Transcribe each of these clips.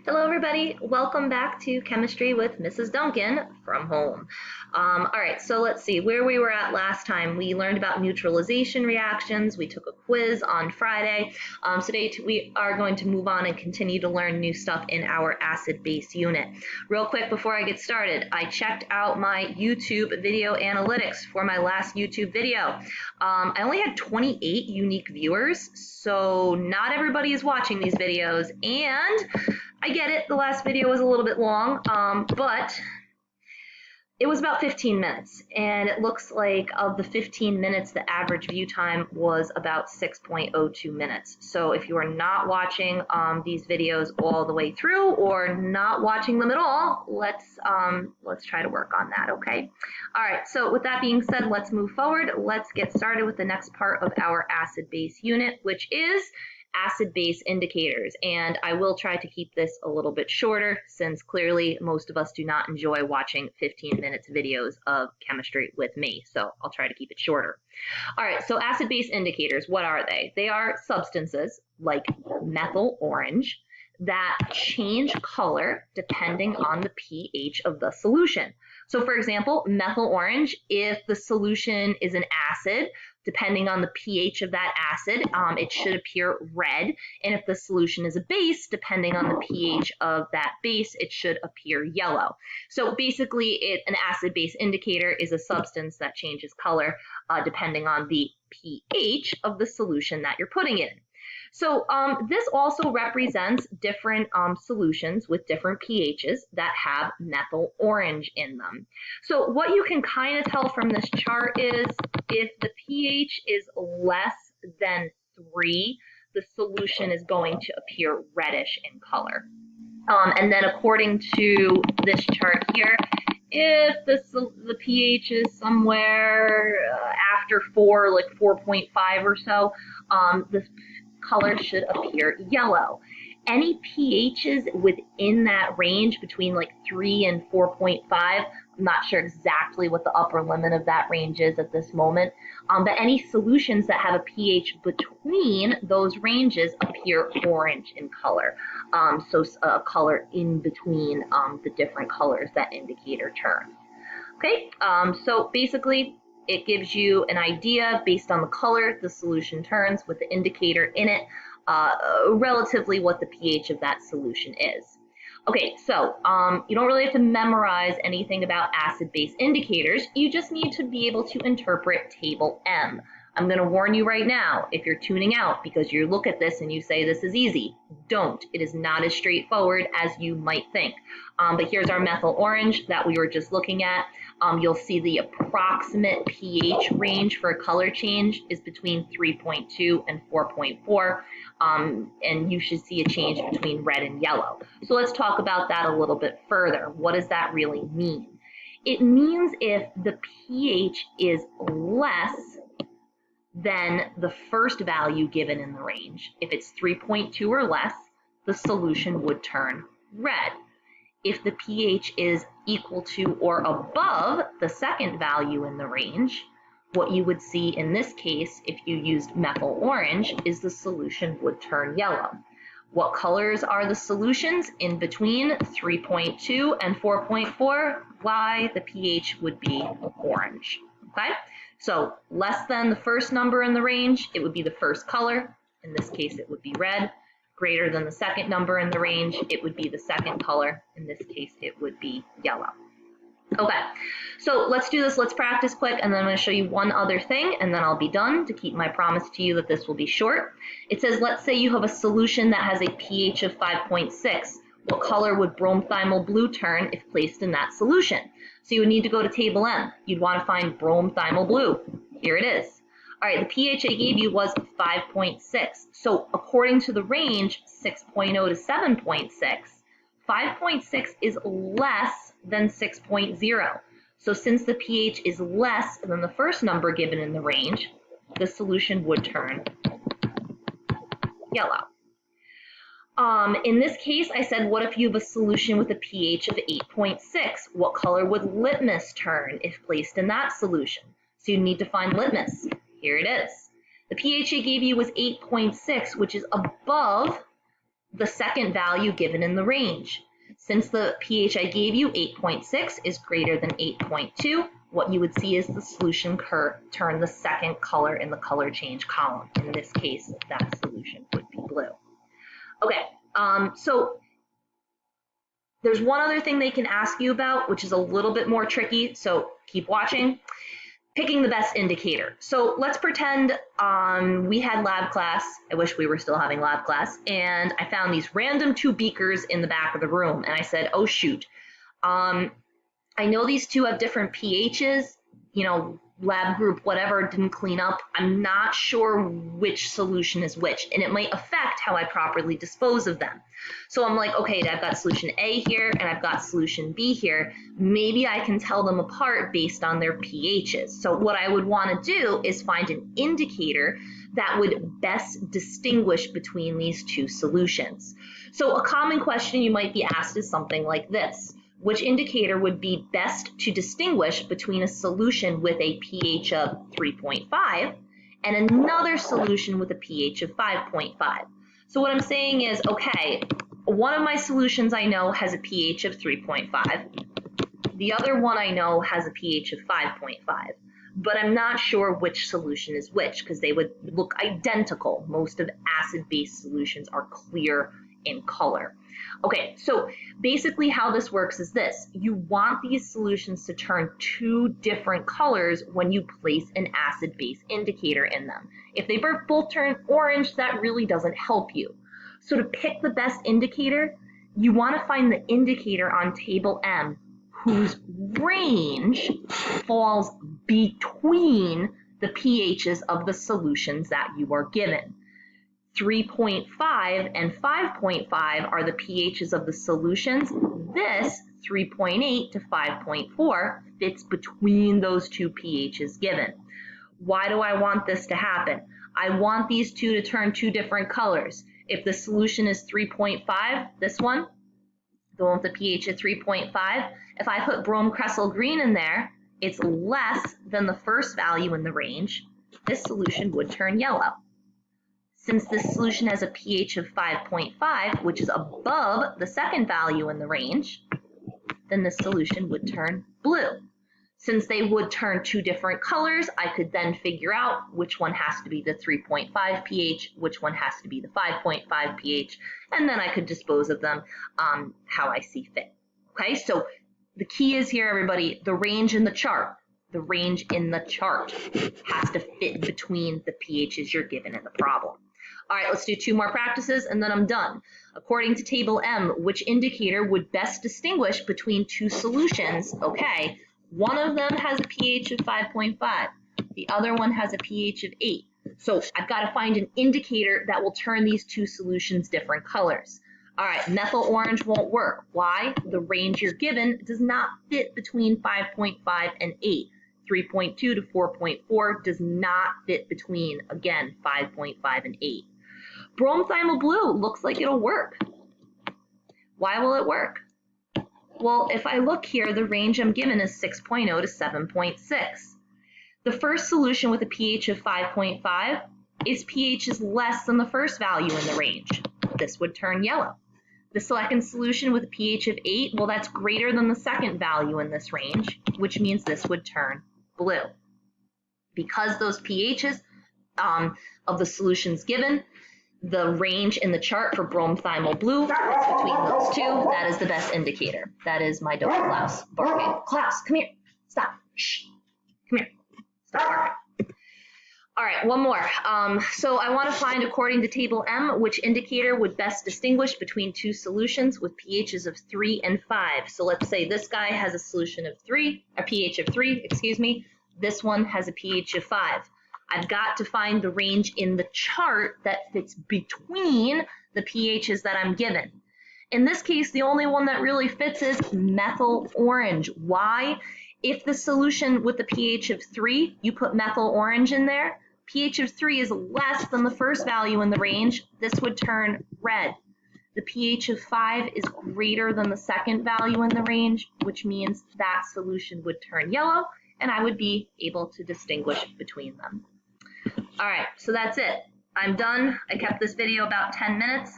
Hello everybody, welcome back to Chemistry with Mrs. Duncan from home. Alright, so let's see where we were at last time. We learned about neutralization reactions, we took a quiz on Friday. Today we are going to move on and continue to learn new stuff in our acid-base unit. Real quick before I get started, I checked out my YouTube video analytics for my last YouTube video. I only had 28 unique viewers, so not everybody is watching these videos, and I get it, the last video was a little bit long, but it was about 15 minutes, and it looks like of the 15 minutes, the average view time was about 6.02 minutes. So if you are not watching these videos all the way through or not watching them at all, let's try to work on that, okay? All right, so with that being said, let's move forward. Let's get started with the next part of our acid-base unit, which is acid-base indicators, and I will try to keep this a little bit shorter since clearly most of us do not enjoy watching 15 minutes videos of chemistry with me, so I'll try to keep it shorter. All right, so acid-base indicators, what are they? They are substances like methyl orange that change color depending on the pH of the solution. So for example, methyl orange, if the solution is an acid, depending on the pH of that acid, it should appear red. And if the solution is a base, depending on the pH of that base, it should appear yellow. So basically, an acid-base indicator is a substance that changes color depending on the pH of the solution that you're putting it in. So this also represents different solutions with different pHs that have methyl orange in them. So what you can kind of tell from this chart is if the pH is less than 3, the solution is going to appear reddish in color. And then according to this chart here, if the pH is somewhere after 4, like 4.5 or so, the color should appear yellow. Any pHs within that range between like 3 and 4.5, I'm not sure exactly what the upper limit of that range is at this moment, but any solutions that have a pH between those ranges appear orange in color. So a color in between the different colors that indicator turns. Okay, so basically it gives you an idea based on the color the solution turns with the indicator in it, relatively what the pH of that solution is. Okay, so you don't really have to memorize anything about acid-base indicators. You just need to be able to interpret table M. I'm going to warn you right now, if you're tuning out because you look at this and you say this is easy, don't. It is not as straightforward as you might think. But here's our methyl orange that we were just looking at. You'll see the approximate pH range for a color change is between 3.2 and 4.4, and you should see a change between red and yellow. So let's talk about that a little bit further. What does that really mean? It means if the pH is less than the first value given in the range. If it's 3.2 or less, the solution would turn red. If the pH is equal to or above the second value in the range, what you would see in this case, if you used methyl orange, is the solution would turn yellow. What colors are the solutions in between 3.2 and 4.4? Why the pH would be orange. Okay, so less than the first number in the range, it would be the first color. In this case, it would be red. Greater than the second number in the range, it would be the second color. In this case, it would be yellow. Okay, so let's do this. Let's practice quick, and then I'm going to show you one other thing, and then I'll be done to keep my promise to you that this will be short. It says, let's say you have a solution that has a pH of 5.6. What color would bromethymol blue turn if placed in that solution? So you would need to go to table M. You'd want to find bromethymol blue. Here it is. All right, the pH I gave you was 5.6. So according to the range, 6.0 to 7.6, 5.6 is less than 6.0. So since the pH is less than the first number given in the range, the solution would turn yellow. In this case, I said, what if you have a solution with a pH of 8.6? What color would litmus turn if placed in that solution? So you need to find litmus. Here it is. The pH I gave you was 8.6, which is above the second value given in the range. Since the pH I gave you, 8.6, is greater than 8.2, what you would see is the solution turn the second color in the color change column. In this case, that solution would be blue. Okay, so there's one other thing they can ask you about, which is a little bit more tricky, so keep watching. Picking the best indicator. So let's pretend we had lab class. I wish we were still having lab class. And I found these random 2 beakers in the back of the room. And I said, oh, shoot. I know these 2 have different pHs. You know, lab group, whatever, didn't clean up. I'm not sure which solution is which. And it might affect how I properly dispose of them. So I'm like, okay, I've got solution A here and I've got solution B here. Maybe I can tell them apart based on their pHs. So what I would want to do is find an indicator that would best distinguish between these 2 solutions. So a common question you might be asked is something like this. Which indicator would be best to distinguish between a solution with a pH of 3.5 and another solution with a pH of 5.5? So what I'm saying is, okay, one of my solutions I know has a pH of 3.5. The other one I know has a pH of 5.5. But I'm not sure which solution is which because they would look identical. Most of acid-based solutions are clear in color. Okay, so basically how this works is this. You want these solutions to turn 2 different colors when you place an acid-base indicator in them. If they both turn orange, that really doesn't help you. So to pick the best indicator, you want to find the indicator on table M whose range falls between the pHs of the solutions that you are given. 3.5 and 5.5 are the pHs of the solutions. This 3.8 to 5.4 fits between those 2 pHs given. Why do I want this to happen? I want these 2 to turn 2 different colors. If the solution is 3.5, this one, the one with the pH of 3.5, if I put Brome Crescel Green in there, it's less than the first value in the range. This solution would turn yellow. Since this solution has a pH of 5.5, which is above the second value in the range, then this solution would turn blue. Since they would turn 2 different colors, I could then figure out which one has to be the 3.5 pH, which one has to be the 5.5 pH, and then I could dispose of them how I see fit. Okay, so the key is here, everybody, the range in the chart. The range in the chart has to fit between the pHs you're given in the problem. All right, let's do 2 more practices and then I'm done. According to table M, which indicator would best distinguish between 2 solutions? Okay, one of them has a pH of 5.5. The other one has a pH of 8. So I've got to find an indicator that will turn these 2 solutions different colors. All right, methyl orange won't work. Why? The range you're given does not fit between 5.5 and 8. 3.2 to 4.4 does not fit between, again, 5.5 and 8. Bromethymol blue looks like it'll work. Why will it work? Well, if I look here, the range I'm given is 6.0 to 7.6. The first solution with a pH of 5.5, its pH is less than the first value in the range. This would turn yellow. The second solution with a pH of 8, well, that's greater than the second value in this range, which means this would turn blue. Because those pHs of the solutions given, the range in the chart for bromethymol blue is between those 2. That is the best indicator. That is my dog Klaus barking. Klaus, come here. Stop. Shh. Come here. Stop barking. All right, one more. So I want to find, according to table M, which indicator would best distinguish between 2 solutions with pHs of 3 and 5. So let's say this guy has a solution of 3, a pH of 3, excuse me. This one has a pH of 5. I've got to find the range in the chart that fits between the pHs that I'm given. In this case, the only one that really fits is methyl orange. Why? If the solution with the pH of 3, you put methyl orange in there, pH of 3 is less than the first value in the range, this would turn red. The pH of 5 is greater than the second value in the range, which means that solution would turn yellow, and I would be able to distinguish between them. All right, so that's it. I'm done. I kept this video about 10 minutes.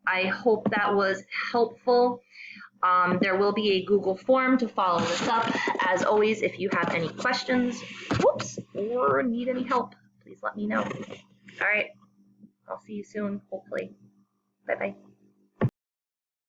I hope that was helpful. There will be a Google form to follow this up. As always, if you have any questions, whoops, or need any help, please let me know. All right, I'll see you soon, hopefully. Bye-bye.